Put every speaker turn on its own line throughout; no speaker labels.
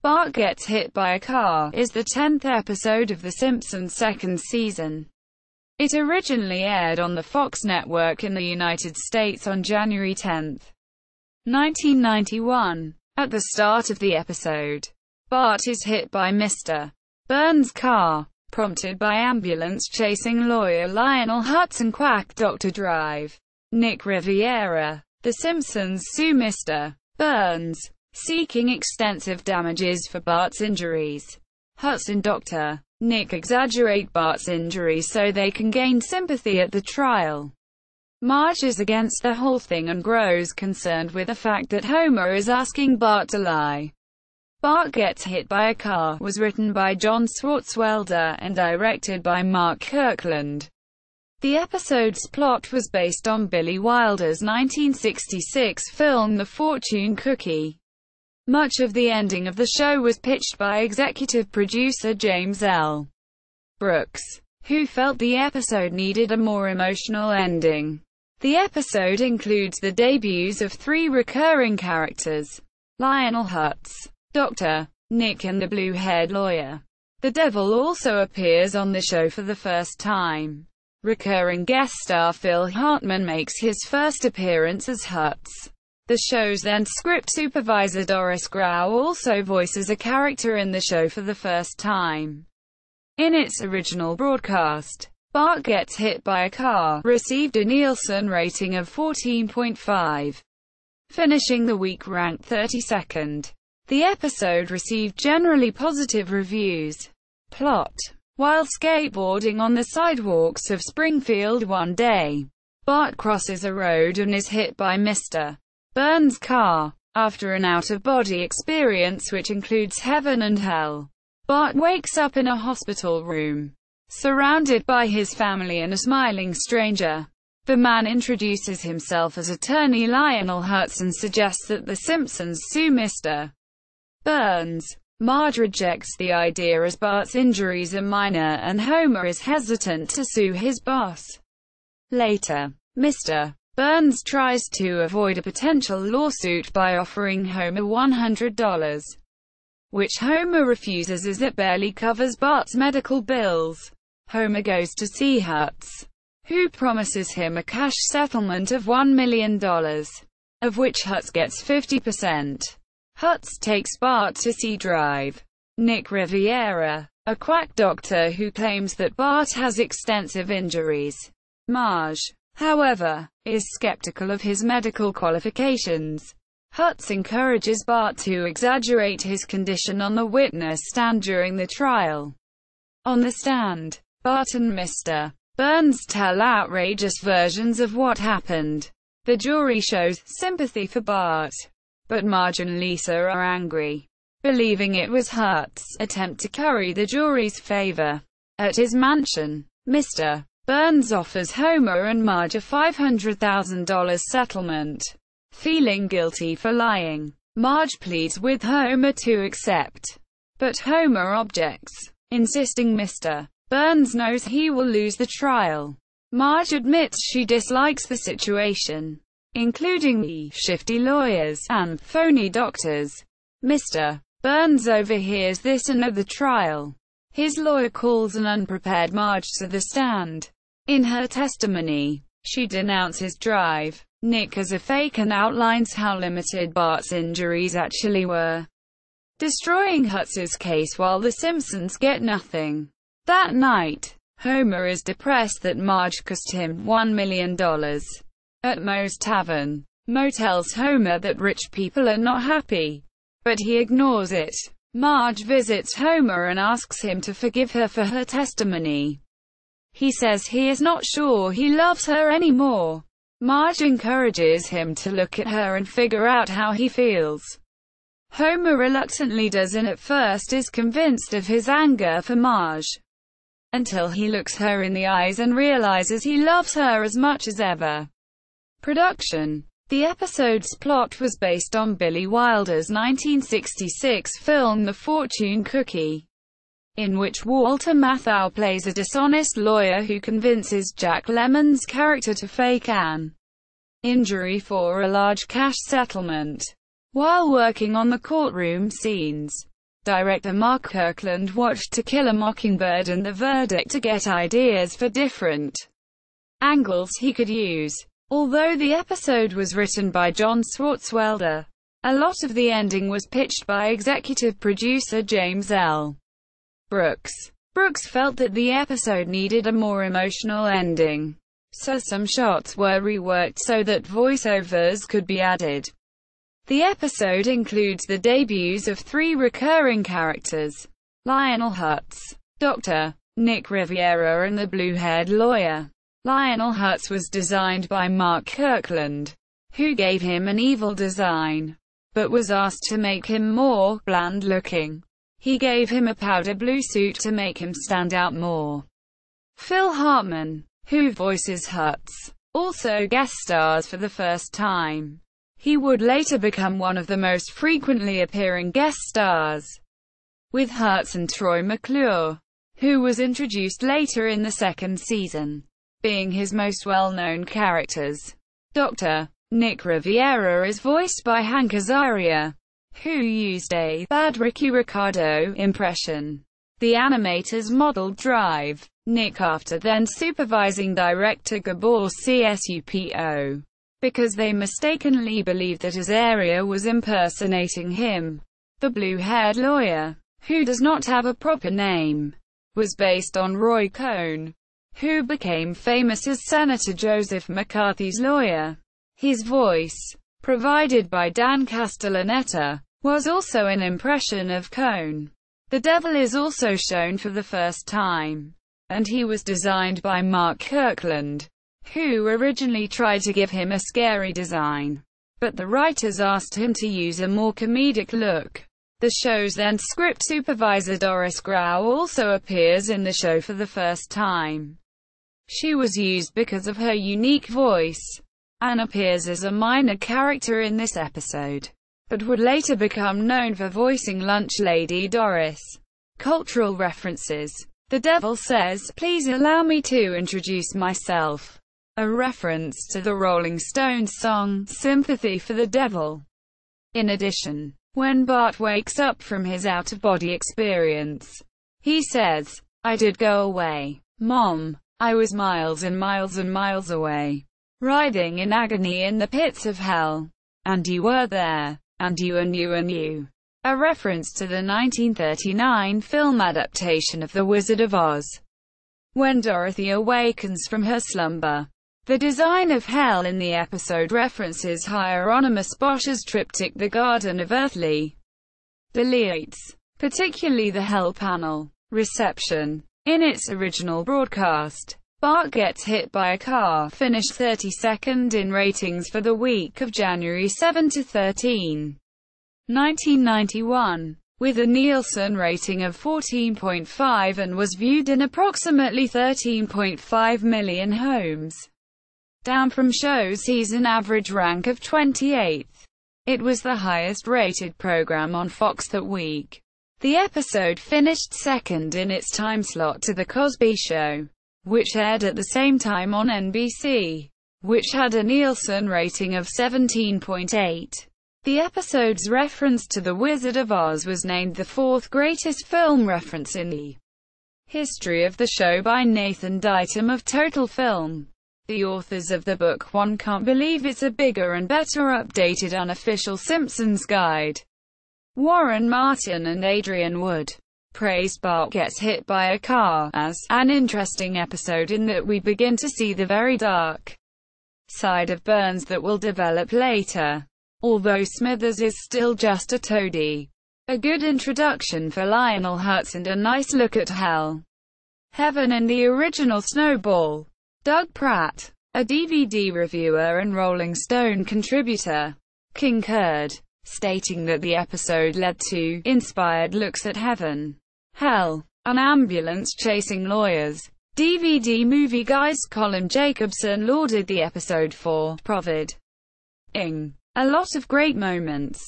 Bart Gets Hit by a Car is the 10th episode of The Simpsons' second season. It originally aired on the Fox network in the United States on January 10, 1991. At the start of the episode, Bart is hit by Mr. Burns' car, prompted by ambulance chasing lawyer Lionel Hutz and quack Dr. drive Nick Riviera. The Simpsons sue Mr. Burns, seeking extensive damages for Bart's injuries. Hutz and Dr. Nick exaggerate Bart's injuries so they can gain sympathy at the trial. Marge is against the whole thing and grows concerned with the fact that Homer is asking Bart to lie. Bart Gets Hit by a Car was written by John Swartzwelder and directed by Mark Kirkland. The episode's plot was based on Billy Wilder's 1966 film The Fortune Cookie. Much of the ending of the show was pitched by executive producer James L. Brooks, who felt the episode needed a more emotional ending. The episode includes the debuts of three recurring characters: Lionel Hutz, Dr. Nick and the blue-haired lawyer. The devil also appears on the show for the first time. Recurring guest star Phil Hartman makes his first appearance as Hutz. The show's then-script supervisor Doris Grau also voices a character in the show for the first time. In its original broadcast, Bart Gets Hit by a Car received a Nielsen rating of 14.5, finishing the week ranked 32nd. The episode received generally positive reviews. Plot: while skateboarding on the sidewalks of Springfield one day, Bart crosses a road and is hit by Mr. Burns' car. After an out-of-body experience which includes heaven and hell, Bart wakes up in a hospital room, surrounded by his family and a smiling stranger. The man introduces himself as attorney Lionel Hutz and suggests that the Simpsons sue Mr. Burns. Marge rejects the idea as Bart's injuries are minor and Homer is hesitant to sue his boss. Later, Mr. Burns tries to avoid a potential lawsuit by offering Homer $100, which Homer refuses as it barely covers Bart's medical bills. Homer goes to see Hutz, who promises him a cash settlement of $1 million, of which Hutz gets 50%. Hutz takes Bart to see drive Nick Riviera, a quack doctor who claims that Bart has extensive injuries. Marge, however, is skeptical of his medical qualifications. Hutz encourages Bart to exaggerate his condition on the witness stand during the trial. On the stand, Bart and Mr. Burns tell outrageous versions of what happened. The jury shows sympathy for Bart, but Marge and Lisa are angry, believing it was Hutz's attempt to curry the jury's favor. At his mansion, Mr. Burns offers Homer and Marge a $500,000 settlement. Feeling guilty for lying, Marge pleads with Homer to accept, but Homer objects, insisting Mr. Burns knows he will lose the trial. Marge admits she dislikes the situation, including the shifty lawyers and phony doctors. Mr. Burns overhears this and at the trial, his lawyer calls an unprepared Marge to the stand. In her testimony, she denounces drive Nick as a fake and outlines how limited Bart's injuries actually were, destroying Hutz's case while the Simpsons get nothing. That night, Homer is depressed that Marge cost him $1 million. At Moe's Tavern, Moe tells Homer that rich people are not happy, but he ignores it. Marge visits Homer and asks him to forgive her for her testimony. He says he is not sure he loves her anymore. Marge encourages him to look at her and figure out how he feels. Homer reluctantly does and at first is convinced of his anger for Marge, until he looks her in the eyes and realizes he loves her as much as ever. Production: the episode's plot was based on Billy Wilder's 1966 film The Fortune Cookie, in which Walter Matthau plays a dishonest lawyer who convinces Jack Lemmon's character to fake an injury for a large cash settlement. While working on the courtroom scenes, Director Mark Kirkland watched To Kill a Mockingbird and The Verdict to get ideas for different angles he could use. Although the episode was written by John Swartzwelder, a lot of the ending was pitched by executive producer James L. Brooks. Brooks felt that the episode needed a more emotional ending, so some shots were reworked so that voiceovers could be added. The episode includes the debuts of 3 recurring characters: Lionel Hutz, Dr. Nick Riviera and the blue-haired lawyer. Lionel Hutz was designed by Mark Kirkland, who gave him an evil design, but was asked to make him more bland-looking. He gave him a powder blue suit to make him stand out more. Phil Hartman, who voices Hutz, also guest stars for the first time. He would later become one of the most frequently appearing guest stars, with Hutz and Troy McClure, who was introduced later in the second season, being his most well-known characters. Dr. Nick Riviera is voiced by Hank Azaria, who used a bad Ricky Ricardo impression. The animators modeled Drive Nick after then supervising director Gabor Csupo, because they mistakenly believed that Azaria was impersonating him. The blue-haired lawyer, who does not have a proper name, was based on Roy Cohn, who became famous as Senator Joseph McCarthy's lawyer. His voice, provided by Dan Castellaneta, was also an impression of Cohn. The Devil is also shown for the first time, and he was designed by Mark Kirkland, who originally tried to give him a scary design, but the writers asked him to use a more comedic look. The show's then script supervisor Doris Grau also appears in the show for the first time. She was used because of her unique voice, and appears as a minor character in this episode, but would later become known for voicing Lunch Lady Doris. Cultural references. The Devil says, "Please allow me to introduce myself," a reference to the Rolling Stones song, Sympathy for the Devil. In addition, when Bart wakes up from his out-of-body experience, he says, "I did go away, Mom. I was miles and miles and miles away, writhing in agony in the pits of hell. And you were there. And you and you and you." A reference to the 1939 film adaptation of The Wizard of Oz. When Dorothy awakens from her slumber, the design of hell in the episode references Hieronymus Bosch's triptych The Garden of Earthly Delights, particularly the Hell panel. Reception. In its original broadcast, Bart Gets Hit by a Car finished 32nd in ratings for the week of January 7 to 13, 1991, with a Nielsen rating of 14.5 and was viewed in approximately 13.5 million homes, down from show's season average rank of 28th. It was the highest-rated program on Fox that week. The episode finished second in its time slot to The Cosby Show, which aired at the same time on NBC, which had a Nielsen rating of 17.8. The episode's reference to The Wizard of Oz was named the 4th greatest film reference in the history of the show by Nathan Dighton of Total Film. The authors of the book One Can't Believe It's a Bigger and Better Updated Unofficial Simpsons Guide, Warren Martin and Adrian Wood, praised Bart Gets Hit by a Car as an interesting episode in that we begin to see the very dark side of Burns that will develop later. Although Smithers is still just a toady. A good introduction for Lionel Hutz and a nice look at hell, heaven and the original Snowball. Doug Pratt, a DVD reviewer and Rolling Stone contributor, concurred, stating that the episode led to inspired looks at heaven, hell, and ambulance chasing lawyers. DVD movie guys Colin Jacobson lauded the episode for providing a lot of great moments,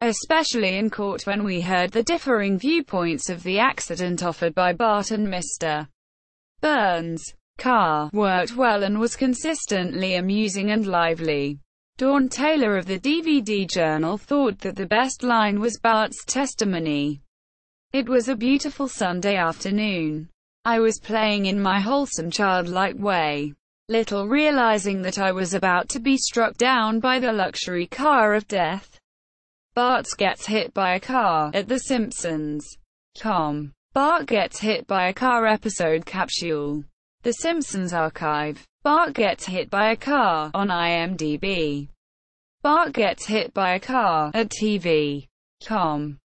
especially in court when we heard the differing viewpoints of the accident offered by Bart and Mr. Burns. Carr worked well and was consistently amusing and lively. Dawn Taylor of the DVD Journal thought that the best line was Bart's testimony It was a beautiful Sunday afternoon. I was playing in my wholesome childlike way, little realizing that I was about to be struck down by the luxury car of death. Bart gets hit by a car, at The Simpsons. Bart Gets Hit by a Car episode capsule. The Simpsons archive. Bart Gets Hit by a Car, on IMDb. Bart Gets Hit by a Car, at TV.com.